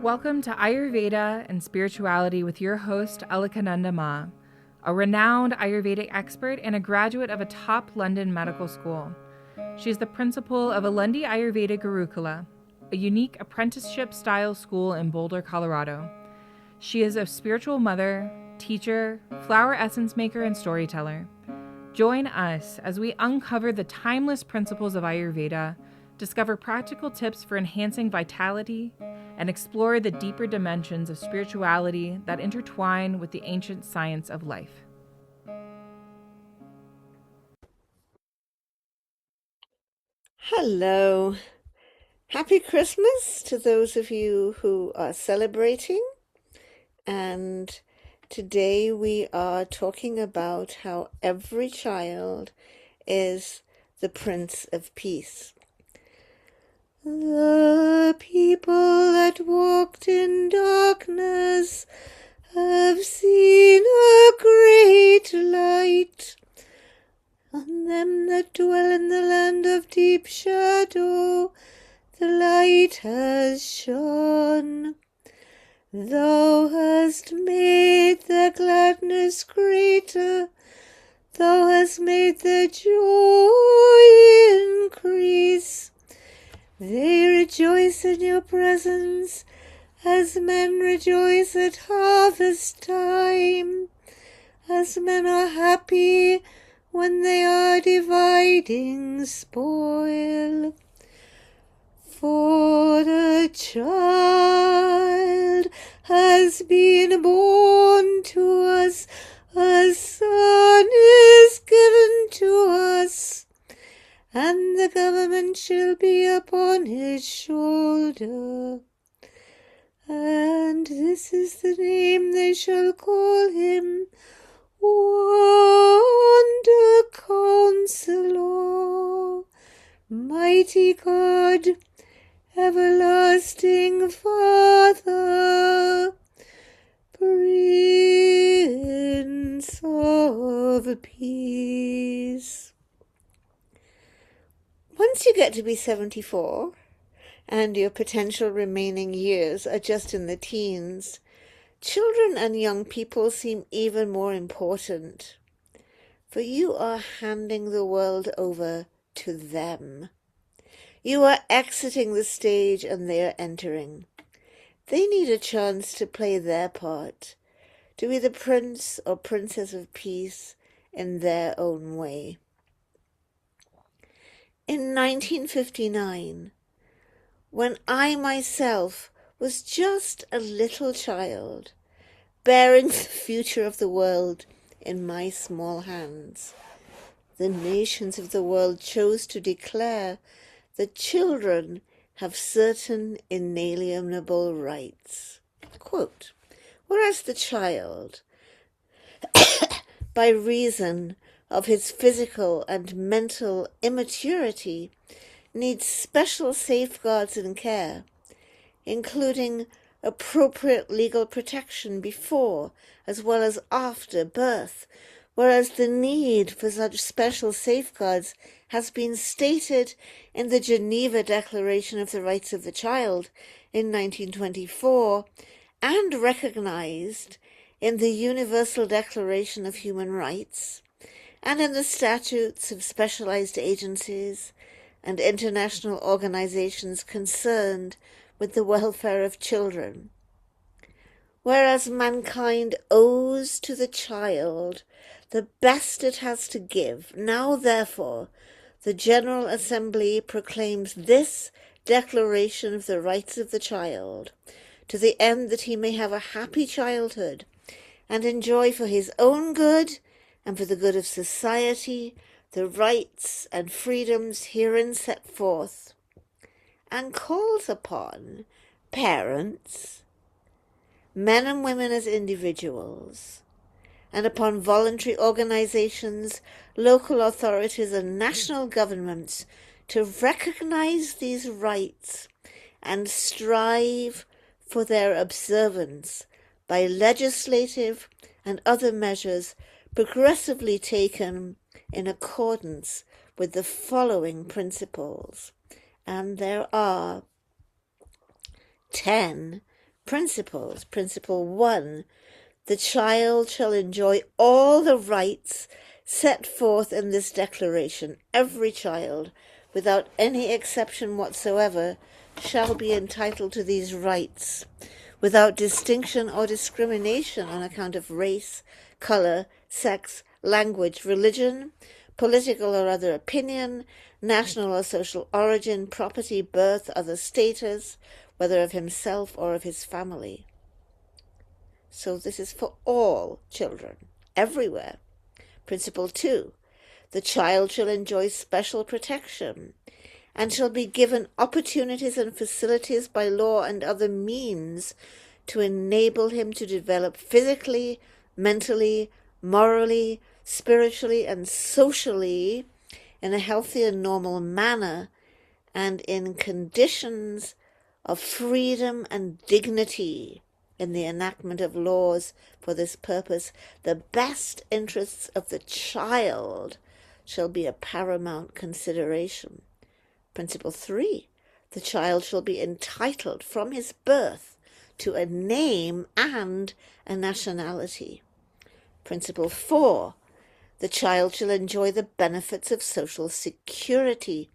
Welcome to Ayurveda and Spirituality with your host, Alakananda Ma, a renowned Ayurvedic expert and a graduate of a top London medical school. She is the principal of Alundi Ayurveda Gurukula, a unique apprenticeship-style school in Boulder, Colorado. She is a spiritual mother, teacher, flower essence maker, and storyteller. Join us as we uncover the timeless principles of Ayurveda, discover practical tips for enhancing vitality, and explore the deeper dimensions of spirituality that intertwine with the ancient science of life. Hello. Happy Christmas to those of you who are celebrating. And today we are talking about how every child is the Prince of Peace. The people that walked in darkness have seen a great light. On them that dwell in the land of deep shadow, the light has shone. Thou hast made their gladness greater, thou hast made their joy increase. They rejoice in your presence as men rejoice at harvest time, as men are happy when they are dividing spoil. For the child has been born to us, a son is given to us, and the government shall be upon his shoulder. And this is the name they shall call him, Wonder Counselor, Mighty God, Everlasting Father, Prince of Peace. Once you get to be 74, and your potential remaining years are just in the teens, children and young people seem even more important, for you are handing the world over to them. You are exiting the stage and they are entering. They need a chance to play their part, to be the prince or princess of peace in their own way. In 1959, when I myself was just a little child, bearing the future of the world in my small hands, the nations of the world chose to declare that children have certain inalienable rights. Quote, whereas the child, by reason of his physical and mental immaturity, needs special safeguards and care, including appropriate legal protection before as well as after birth, whereas the need for such special safeguards has been stated in the Geneva Declaration of the Rights of the Child in 1924 and recognized in the Universal Declaration of Human Rights and in the statutes of specialized agencies and international organizations concerned with the welfare of children. Whereas mankind owes to the child the best it has to give, now therefore the General Assembly proclaims this Declaration of the Rights of the Child, to the end that he may have a happy childhood and enjoy for his own good and for the good of society the rights and freedoms herein set forth, and calls upon parents, men and women as individuals, and upon voluntary organizations, local authorities, and national governments to recognize these rights and strive for their observance by legislative and other measures progressively taken in accordance with the following principles. And there are 10 principles. Principle 1, the child shall enjoy all the rights set forth in this declaration. Every child, without any exception whatsoever, shall be entitled to these rights, without distinction or discrimination on account of race, color, sex, language, religion, political or other opinion, national or social origin, property, birth, other status, whether of himself or of his family. So this is for all children, everywhere. Principle 2, the child shall enjoy special protection and shall be given opportunities and facilities by law and other means to enable him to develop physically, mentally, morally, spiritually, and socially in a healthy and normal manner and in conditions of freedom and dignity. In the enactment of laws for this purpose, the best interests of the child shall be a paramount consideration. Principle 3, the child shall be entitled from his birth to a name and a nationality. Principle 4, the child shall enjoy the benefits of social security.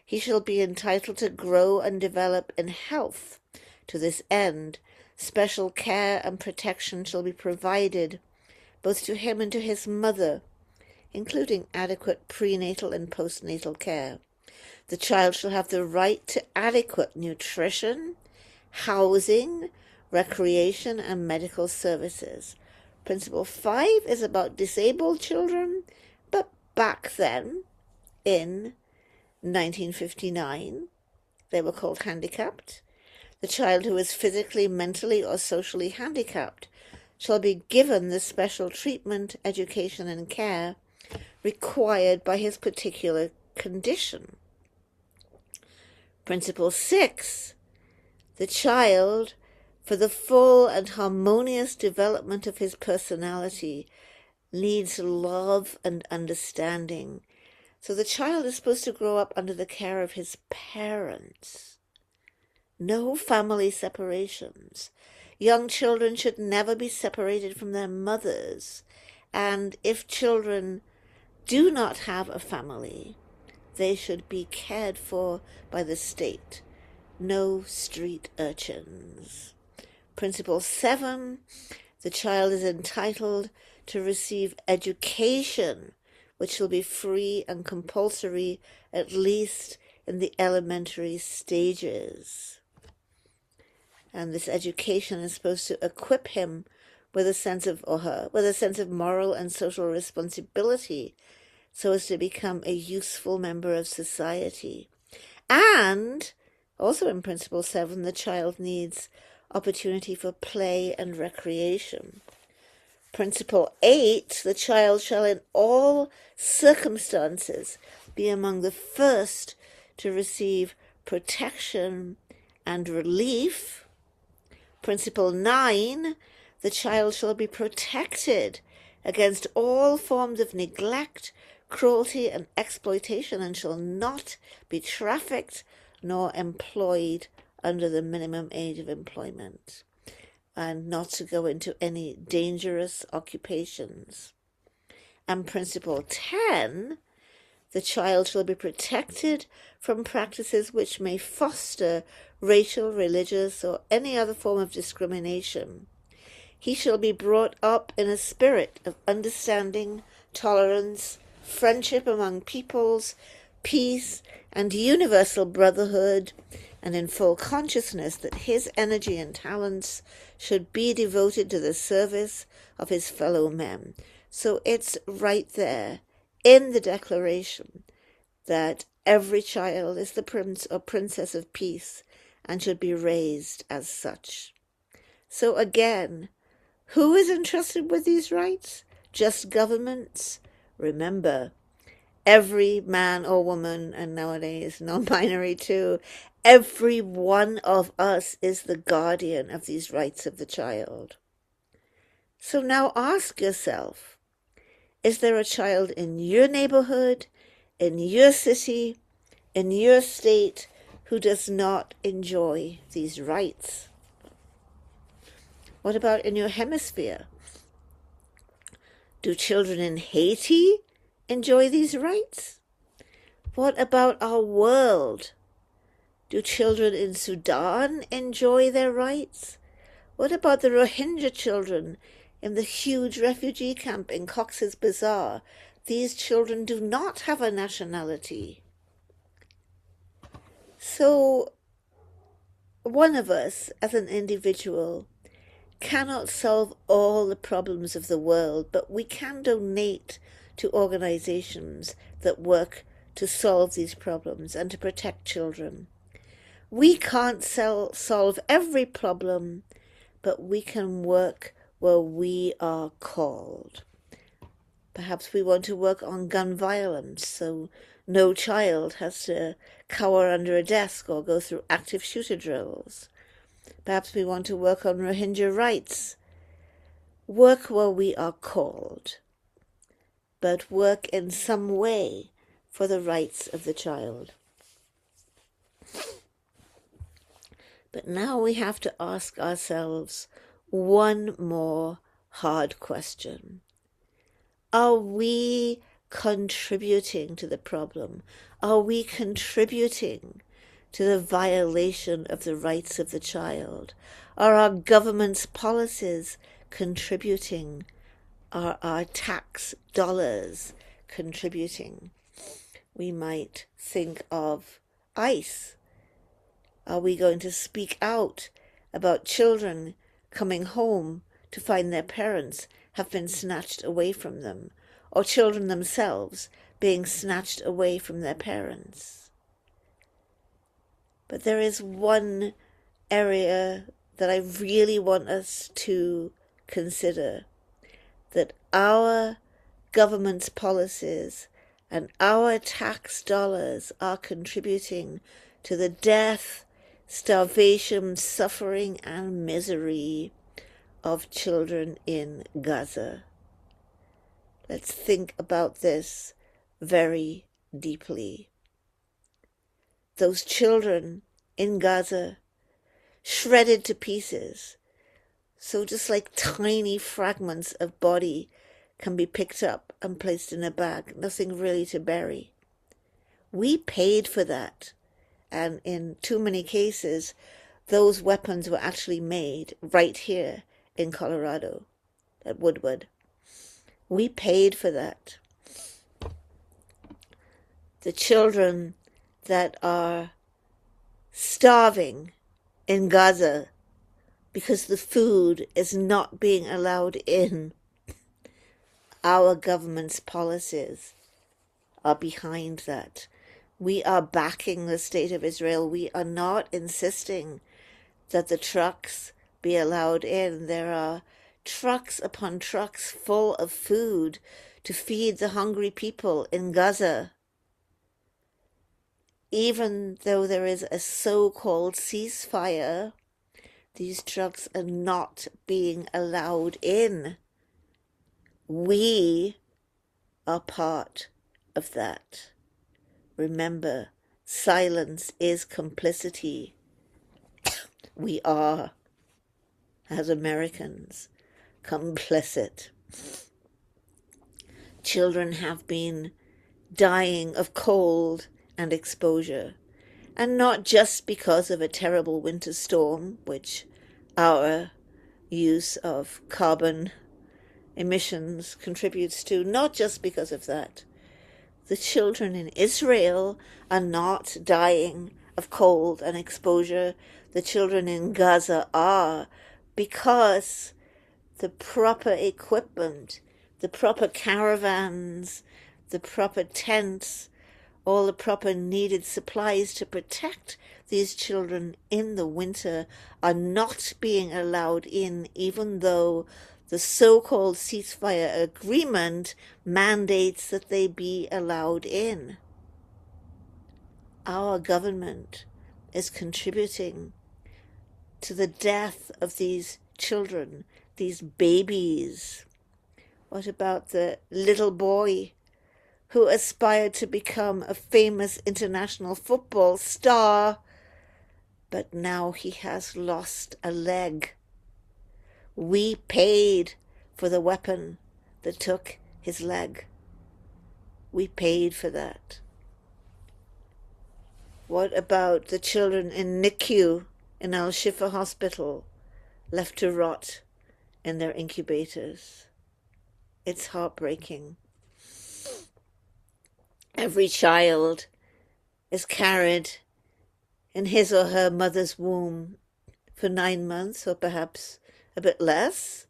He shall be entitled to grow and develop in health. To this end, special care and protection shall be provided both to him and to his mother, including adequate prenatal and postnatal care. The child shall have the right to adequate nutrition, housing, recreation, and medical services. Principle 5 is about disabled children, but back then, in 1959, they were called handicapped. The child who is physically, mentally, or socially handicapped shall be given the special treatment, education, and care required by his particular condition. Principle 6, the child, for the full and harmonious development of his personality, needs love and understanding. So the child is supposed to grow up under the care of his parents. No family separations. Young children should never be separated from their mothers. And if children do not have a family, they should be cared for by the state. No street urchins. Principle 7, the child is entitled to receive education, which shall be free and compulsory, at least in the elementary stages. And this education is supposed to equip him with a sense of, or her, with a sense of moral and social responsibility, so as to become a useful member of society. And also in Principle 7, the child needs opportunity for play and recreation. Principle 8, the child shall in all circumstances be among the first to receive protection and relief. Principle 9, the child shall be protected against all forms of neglect, cruelty, and exploitation, and shall not be trafficked nor employed under the minimum age of employment, and not to go into any dangerous occupations. And Principle 10, the child shall be protected from practices which may foster racial, religious, or any other form of discrimination. He shall be brought up in a spirit of understanding, tolerance, friendship among peoples, peace, and universal brotherhood, and in full consciousness that his energy and talents should be devoted to the service of his fellow men. So it's right there in the declaration that every child is the prince or princess of peace and should be raised as such. So again, who is entrusted with these rights? Just governments? Remember, every man or woman, and nowadays non-binary too, every one of us is the guardian of these rights of the child. So now ask yourself, is there a child in your neighborhood, in your city, in your state, who does not enjoy these rights? What about in your hemisphere? Do children in Haiti enjoy these rights? What about our world? Do children in Sudan enjoy their rights? What about the Rohingya children in the huge refugee camp in Cox's Bazar? These children do not have a nationality. So, one of us as an individual cannot solve all the problems of the world, but we can donate to organizations that work to solve these problems and to protect children. We can't solve every problem, but we can work where we are called. Perhaps we want to work on gun violence, so no child has to cower under a desk or go through active shooter drills. Perhaps we want to work on Rohingya rights. Work where we are called, but work in some way for the rights of the child. But now we have to ask ourselves one more hard question. Are we contributing to the problem? Are we contributing to the violation of the rights of the child? Are our government's policies contributing? Are our tax dollars contributing? We might think of ICE. Are we going to speak out about children coming home to find their parents have been snatched away from them, or children themselves being snatched away from their parents? But there is one area that I really want us to consider, that our government's policies and our tax dollars are contributing to the death, starvation, suffering, and misery of children in Gaza. Let's think about this very deeply. Those children in Gaza, shredded to pieces, so just like tiny fragments of body can be picked up and placed in a bag, nothing really to bury. We paid for that. And in too many cases, those weapons were actually made right here in Colorado, at Woodward. We paid for that. The children that are starving in Gaza because the food is not being allowed in, our government's policies are behind that. We are backing the state of Israel. We are not insisting that the trucks be allowed in. There are trucks upon trucks full of food to feed the hungry people in Gaza. Even though there is a so-called ceasefire, these trucks are not being allowed in. We are part of that. Remember, silence is complicity. We are, as Americans, complicit. Children have been dying of cold and exposure, and not just because of a terrible winter storm, which our use of carbon emissions contributes to, not just because of that. The children in Israel are not dying of cold and exposure. The children in Gaza are, because the proper equipment, the proper caravans, the proper tents, all the proper needed supplies to protect these children in the winter are not being allowed in, even though the so-called ceasefire agreement mandates that they be allowed in. Our government is contributing to the death of these children, these babies. What about the little boy who aspired to become a famous international football star, but now he has lost a leg? We paid for the weapon that took his leg. We paid for that. What about the children in NICU in Al-Shifa Hospital, left to rot in their incubators? It's heartbreaking. Every child is carried in his or her mother's womb for 9 months, or perhaps a bit less,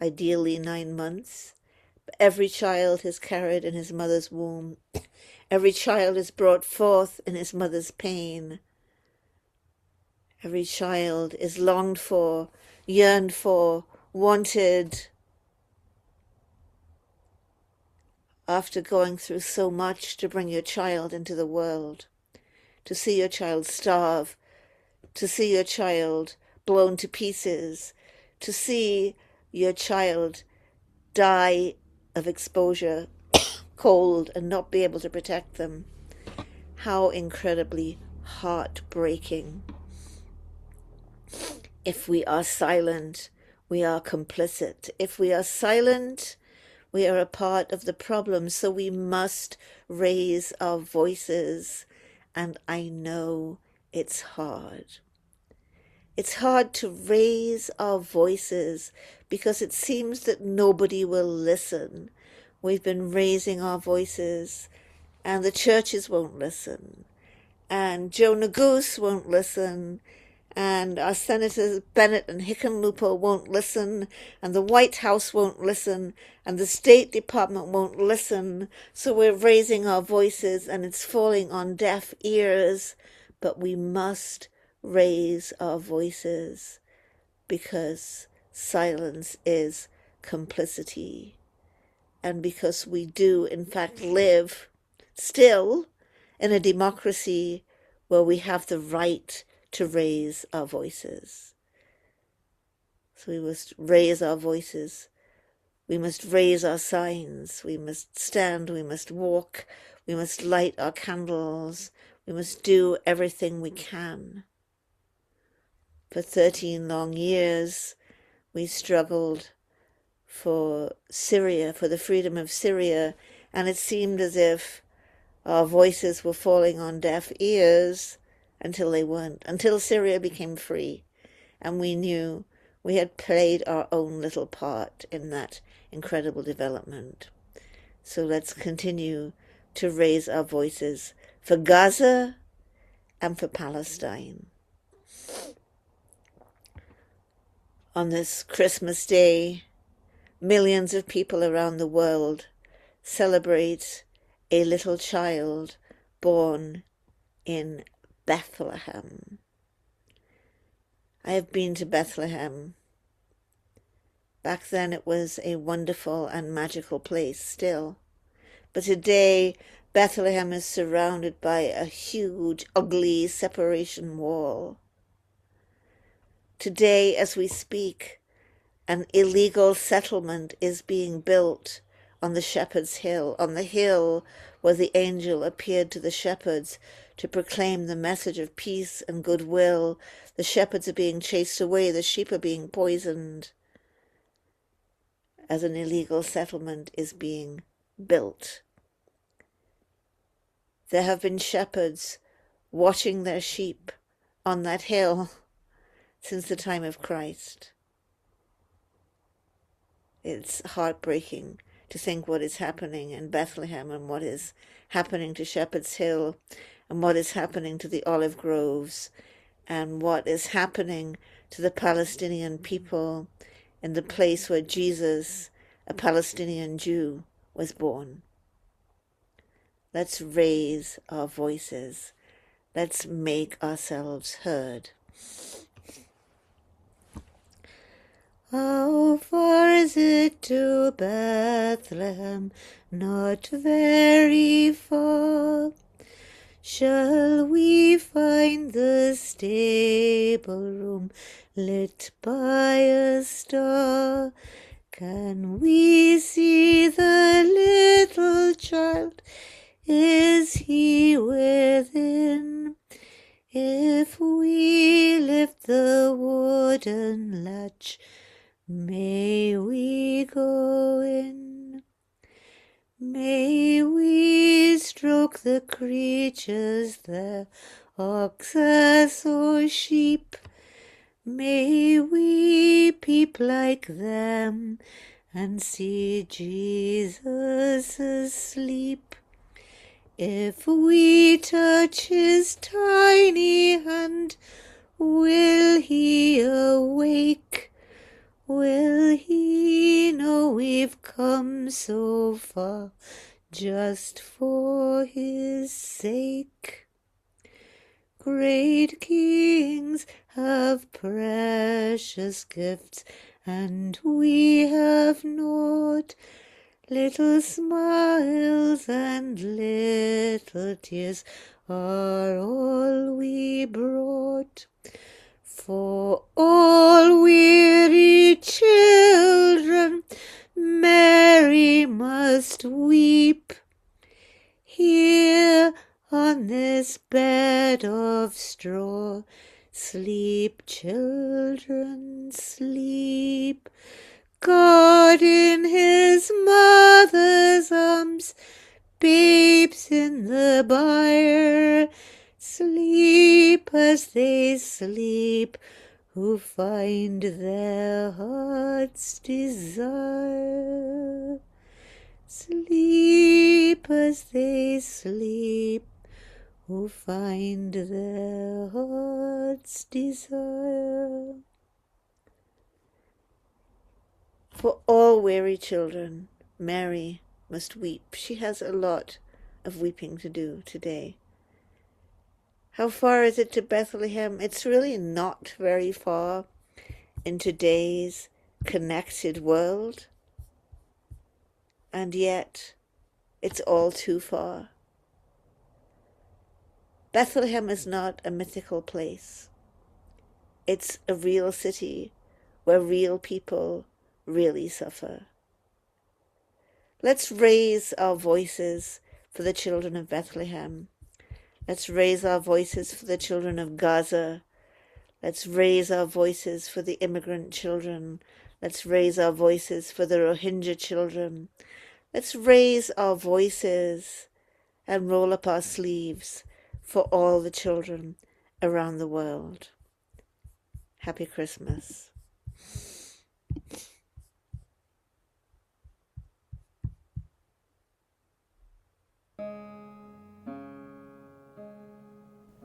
ideally 9 months. But every child is carried in his mother's womb. Every child is brought forth in his mother's pain. Every child is longed for, yearned for, wanted. After going through so much to bring your child into the world, to see your child starve, to see your child blown to pieces, to see your child die of exposure, cold, and not be able to protect them. How incredibly heartbreaking. If we are silent, we are complicit. If we are silent, we are a part of the problem. So we must raise our voices. And I know it's hard. It's hard to raise our voices because it seems that nobody will listen. We've been raising our voices and the churches won't listen. And Joe Neguse won't listen. And our Senators Bennett and Hickenlooper won't listen, and the White House won't listen, and the State Department won't listen. So we're raising our voices, and it's falling on deaf ears. But we must raise our voices, because silence is complicity. And because we do, in fact, live still in a democracy where we have the right to raise our voices. So we must raise our voices. We must raise our signs. We must stand. We must walk. We must light our candles. We must do everything we can. For 13 long years, we struggled for Syria, for the freedom of Syria, and it seemed as if our voices were falling on deaf ears until they weren't, until Syria became free, and we knew we had played our own little part in that incredible development. So let's continue to raise our voices for Gaza and for Palestine. On this Christmas Day, millions of people around the world celebrate a little child born in Bethlehem. I have been to Bethlehem. Back then it was a wonderful and magical place still. But today Bethlehem is surrounded by a huge, ugly separation wall. Today, as we speak, an illegal settlement is being built on the Shepherd's Hill, on the hill where the angel appeared to the shepherds to proclaim the message of peace and goodwill. The shepherds are being chased away, the sheep are being poisoned, as an illegal settlement is being built. There have been shepherds watching their sheep on that hill since the time of Christ. It's heartbreaking to think what is happening in Bethlehem and what is happening to Shepherd's Hill and what is happening to the olive groves and what is happening to the Palestinian people in the place where Jesus, a Palestinian Jew, was born. Let's raise our voices. Let's make ourselves heard. How far is it to Bethlehem? Not very far. Shall we find the stable room lit by a star? Can we see the little child? Is he within? If we lift the wooden latch, May we go in. May we stroke the creatures, the oxes or sheep. May we peep like them and see Jesus asleep. If we touch his tiny hand, will he awake? Will he know we've come so far just for his sake? Great kings have precious gifts, and we have naught. Little smiles and little tears are all we brought. For all weary children, Mary must weep. Here on this bed of straw, sleep, children, sleep. God in his mother's arms, babes in the byre, sleep as they sleep, who find their heart's desire. Sleep as they sleep, who find their heart's desire. For all weary children, Mary must weep. She has a lot of weeping to do today. How far is it to Bethlehem? It's really not very far in today's connected world. And yet, it's all too far. Bethlehem is not a mythical place. It's a real city where real people really suffer. Let's raise our voices for the children of Bethlehem. Let's raise our voices for the children of Gaza. Let's raise our voices for the immigrant children. Let's raise our voices for the Rohingya children. Let's raise our voices and roll up our sleeves for all the children around the world. Happy Christmas.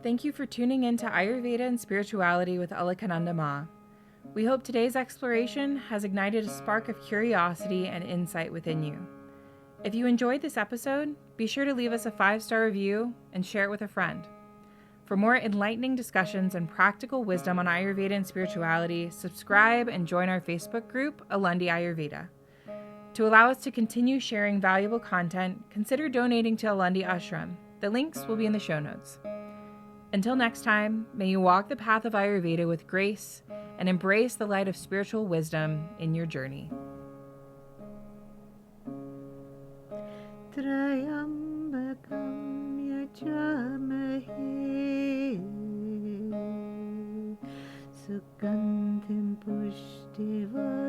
Thank you for tuning in to Ayurveda and Spirituality with Alakananda Ma. We hope today's exploration has ignited a spark of curiosity and insight within you. If you enjoyed this episode, be sure to leave us a 5-star review and share it with a friend. For more enlightening discussions and practical wisdom on Ayurveda and spirituality, subscribe and join our Facebook group, Alundi Ayurveda. To allow us to continue sharing valuable content, consider donating to Alundi Ashram. The links will be in the show notes. Until next time, may you walk the path of Ayurveda with grace and embrace the light of spiritual wisdom in your journey. Trayambakam yajamahe sugandhim pushtiva